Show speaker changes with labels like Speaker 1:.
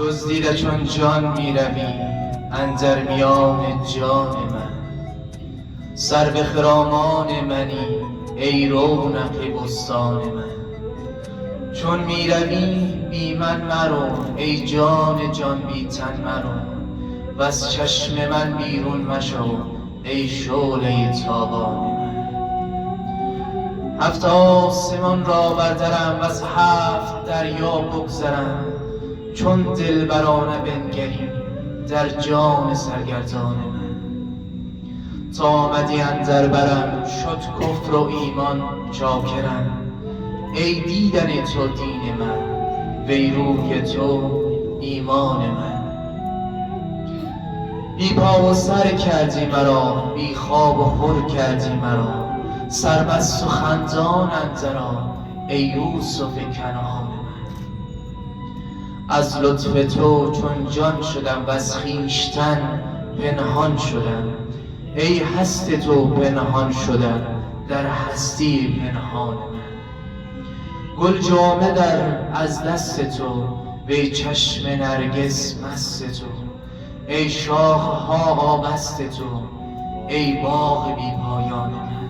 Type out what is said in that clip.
Speaker 1: دزدیده چون جان می روی اندر میان جان من. سر به خرامان منی ای رونق بستان من. چون می روی بی من مرو ای جان جان بی تن مرو. وز چشم من بیرون مشو ای شعله تابان من. هفت آسمان را بردرم وز هفت دریا بگذرم. چون دلبرانه بنگری در جان سرگردان من. تا آمدی اندر برم شد کفر و ایمان چاکرم. ای دیدن تو دین من وی روی تو ایمان من. بی پا و سر کردی مرا بی خواب و خور کردی مرا. سرمست و خندان اندرآ ای یوسف کنعان من. از لطف تو چون جان شدم وز خویشتن پنهان شدم. ای هست تو پنهان شدم در هستی پنهان من. گل جامه در از دست تو وی چشم نرگس مست تو. ای شاخه ها آبست تو ای باغ بی پایان من.